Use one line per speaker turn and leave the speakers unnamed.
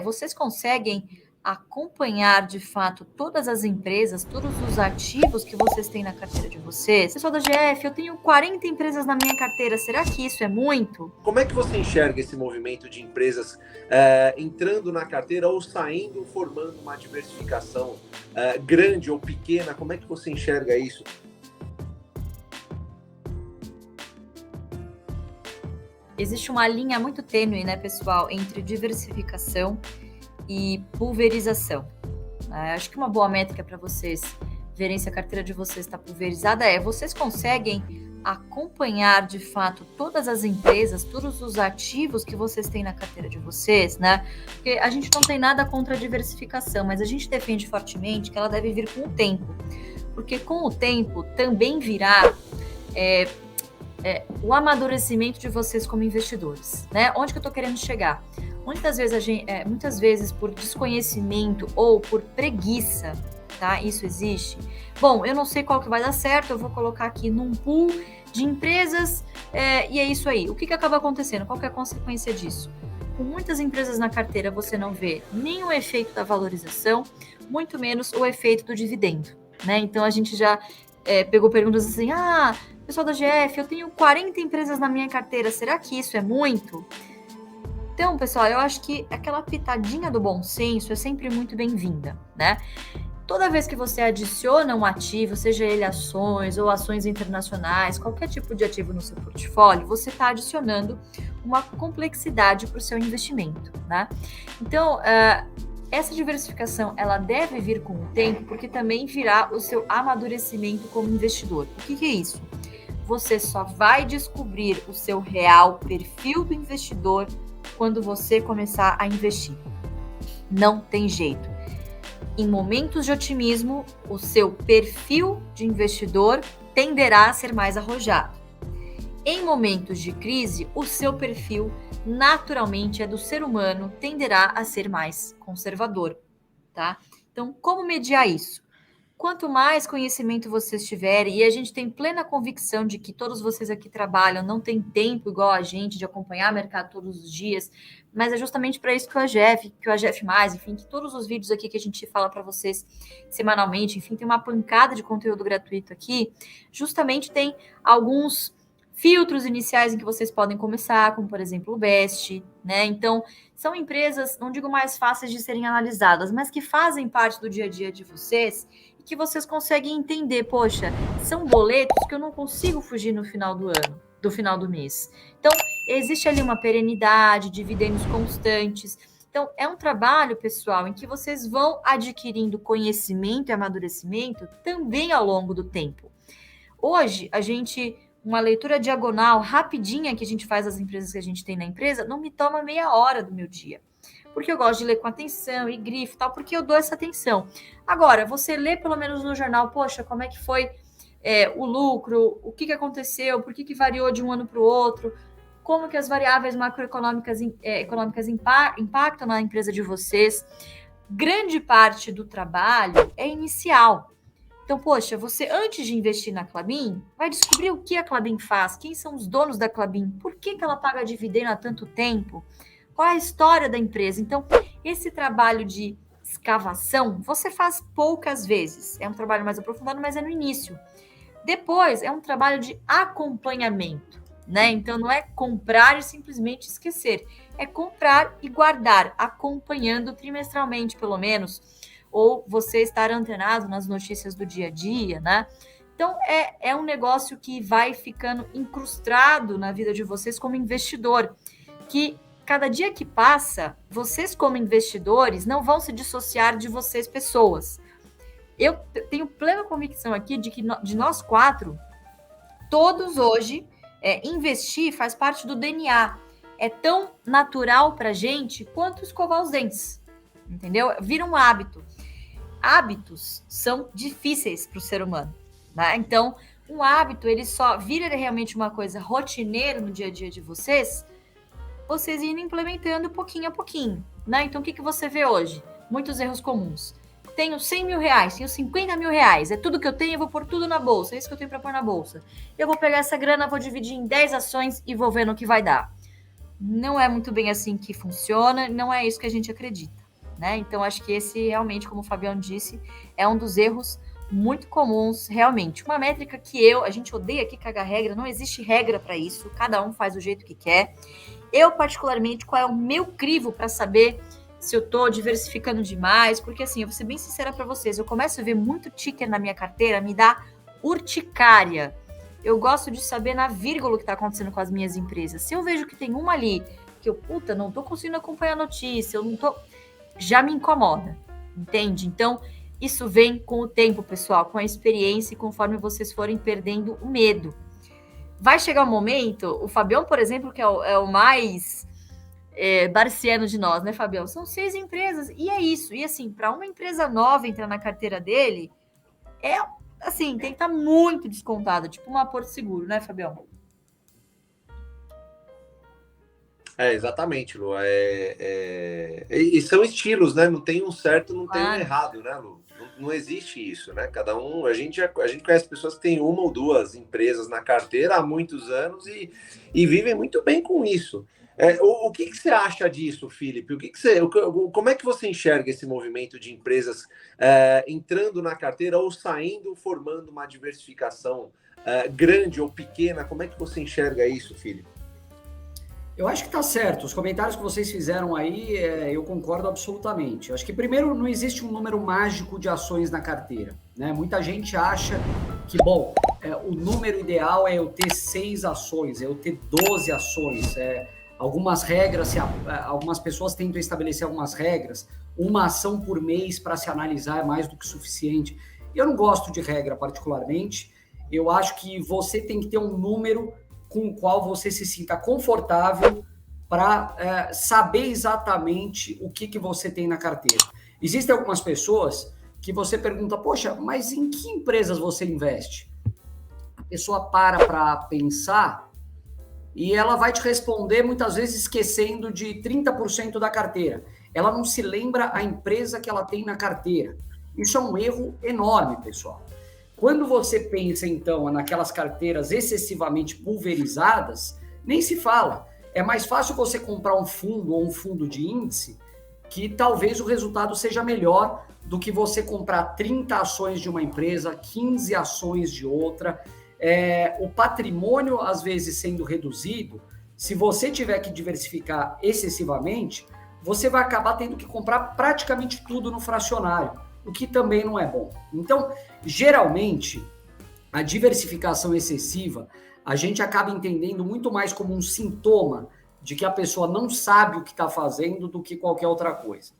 Vocês conseguem acompanhar de fato todas as empresas, todos os ativos que vocês têm na carteira de vocês? Pessoal da GF, eu tenho 40 empresas na minha carteira, será que isso é muito?
Como é que você enxerga esse movimento de empresas entrando na carteira ou saindo, formando uma diversificação grande ou pequena? Como é que você enxerga isso?
Existe uma linha muito tênue, né, pessoal, entre diversificação e pulverização. Acho que uma boa métrica para vocês verem se a carteira de vocês está pulverizada vocês conseguem acompanhar de fato todas as empresas, todos os ativos que vocês têm na carteira de vocês, né? Porque a gente não tem nada contra a diversificação, mas a gente defende fortemente que ela deve vir com o tempo. Porque com o tempo também virá o amadurecimento de vocês como investidores, né? Onde que eu tô querendo chegar? Muitas vezes por desconhecimento ou por preguiça, tá? Isso existe. Bom, eu não sei qual que vai dar certo, eu vou colocar aqui num pool de empresas e é isso aí. O que acaba acontecendo? Qual que é a consequência disso? Com muitas empresas na carteira, você não vê nem o efeito da valorização, muito menos o efeito do dividendo, né? Então, a gente já pegou perguntas assim, pessoal da GF, eu tenho 40 empresas na minha carteira, será que isso é muito? Então, pessoal, eu acho que aquela pitadinha do bom senso é sempre muito bem-vinda, né? Toda vez que você adiciona um ativo, seja ele ações ou ações internacionais, qualquer tipo de ativo no seu portfólio, você está adicionando uma complexidade para o seu investimento, né? Então, essa diversificação, ela deve vir com o tempo, porque também virá o seu amadurecimento como investidor. O que é isso? Você só vai descobrir o seu real perfil do investidor quando você começar a investir. Não tem jeito. Em momentos de otimismo, o seu perfil de investidor tenderá a ser mais arrojado. Em momentos de crise, o seu perfil naturalmente do ser humano, tenderá a ser mais conservador, tá? Então, como mediar isso? Quanto mais conhecimento vocês tiverem, e a gente tem plena convicção de que todos vocês aqui trabalham, não tem tempo igual a gente de acompanhar o mercado todos os dias, mas é justamente para isso que o AGF+, enfim, que todos os vídeos aqui que a gente fala para vocês semanalmente, enfim, tem uma pancada de conteúdo gratuito aqui, justamente tem alguns filtros iniciais em que vocês podem começar, como por exemplo o Best, né? Então, são empresas, não digo mais fáceis de serem analisadas, mas que fazem parte do dia a dia de vocês e que vocês conseguem entender, poxa, são boletos que eu não consigo fugir no final do ano, do final do mês. Então, existe ali uma perenidade, dividendos constantes. Então, é um trabalho, pessoal, em que vocês vão adquirindo conhecimento e amadurecimento também ao longo do tempo. Hoje, uma leitura diagonal rapidinha que a gente faz das empresas que a gente tem na empresa, não me toma meia hora do meu dia. Porque eu gosto de ler com atenção e grifo e tal, porque eu dou essa atenção. Agora, você lê pelo menos no jornal, poxa, como é que foi o lucro, o que aconteceu, por que variou de um ano para o outro, como que as variáveis macroeconômicas econômicas impactam na empresa de vocês. Grande parte do trabalho é inicial. Então, poxa, você antes de investir na Klabin, vai descobrir o que a Klabin faz, quem são os donos da Klabin, por que ela paga dividendo há tanto tempo, qual é a história da empresa. Então, esse trabalho de escavação, você faz poucas vezes. É um trabalho mais aprofundado, mas é no início. Depois, é um trabalho de acompanhamento, né? Então, não é comprar e simplesmente esquecer. É comprar e guardar, acompanhando trimestralmente, pelo menos, ou você estar antenado nas notícias do dia a dia, né? Então, é um negócio que vai ficando incrustado na vida de vocês como investidor, que cada dia que passa, vocês como investidores não vão se dissociar de vocês pessoas. Eu tenho plena convicção aqui de que de nós quatro, todos hoje, investir faz parte do DNA. É tão natural pra gente quanto escovar os dentes, entendeu? Vira um hábito. Hábitos são difíceis para o ser humano, né? Então, um hábito, ele só vira realmente uma coisa rotineira no dia a dia de vocês indo implementando pouquinho a pouquinho, né? Então, o que você vê hoje? Muitos erros comuns. Tenho 100 mil reais, tenho 50 mil reais, é tudo que eu tenho, eu vou pôr tudo na bolsa, é isso que eu tenho para pôr na bolsa. Eu vou pegar essa grana, vou dividir em 10 ações e vou ver no que vai dar. Não é muito bem assim que funciona, não é isso que a gente acredita, né? Então, acho que esse realmente, como o Fabiano disse, é um dos erros muito comuns, realmente. Uma métrica que a gente odeia aqui cagar regra, não existe regra para isso, cada um faz do jeito que quer. Eu, particularmente, qual é o meu crivo para saber se eu estou diversificando demais? Porque, assim, eu vou ser bem sincera para vocês, eu começo a ver muito ticker na minha carteira, me dá urticária. Eu gosto de saber na vírgula o que está acontecendo com as minhas empresas. Se eu vejo que tem uma ali que eu, não tô conseguindo acompanhar a notícia, eu não tô, já me incomoda, entende? Então, isso vem com o tempo, pessoal, com a experiência e conforme vocês forem perdendo o medo. Vai chegar um momento, o Fabião, por exemplo, que é o mais barciano de nós, né, Fabião? São 6 empresas, e é isso. E assim, para uma empresa nova entrar na carteira dele, é assim, tem que estar muito descontado, tipo uma Porto Seguro, né, Fabião?
Exatamente, Lu. E são estilos, né? Não tem um certo, não tem um
Claro.
errado, né, Lu? Não existe isso, né? Cada um. A gente conhece pessoas que têm uma ou duas empresas na carteira há muitos anos e vivem muito bem com isso. O que você acha disso, Felipe? Como é que você enxerga esse movimento de empresas entrando na carteira ou saindo, formando uma diversificação grande ou pequena? Como é que você enxerga isso, Felipe?
Eu acho que está certo. Os comentários que vocês fizeram aí, eu concordo absolutamente. Eu acho que, primeiro, não existe um número mágico de ações na carteira, né? Muita gente acha que, bom, o número ideal é eu ter 6 ações, é eu ter 12 ações. Algumas regras, algumas pessoas tentam estabelecer algumas regras. Uma ação por mês para se analisar é mais do que suficiente. Eu não gosto de regra particularmente. Eu acho que você tem que ter um número com o qual você se sinta confortável para saber exatamente o que você tem na carteira. Existem algumas pessoas que você pergunta, poxa, mas em que empresas você investe? A pessoa para pensar e ela vai te responder muitas vezes esquecendo de 30% da carteira. Ela não se lembra a empresa que ela tem na carteira. Isso é um erro enorme, pessoal. Quando você pensa, então, naquelas carteiras excessivamente pulverizadas, nem se fala. É mais fácil você comprar um fundo ou um fundo de índice que talvez o resultado seja melhor do que você comprar 30 ações de uma empresa, 15 ações de outra. O patrimônio, às vezes, sendo reduzido, se você tiver que diversificar excessivamente, você vai acabar tendo que comprar praticamente tudo no fracionário, o que também não é bom. Então, geralmente, a diversificação excessiva, a gente acaba entendendo muito mais como um sintoma de que a pessoa não sabe o que está fazendo do que qualquer outra coisa.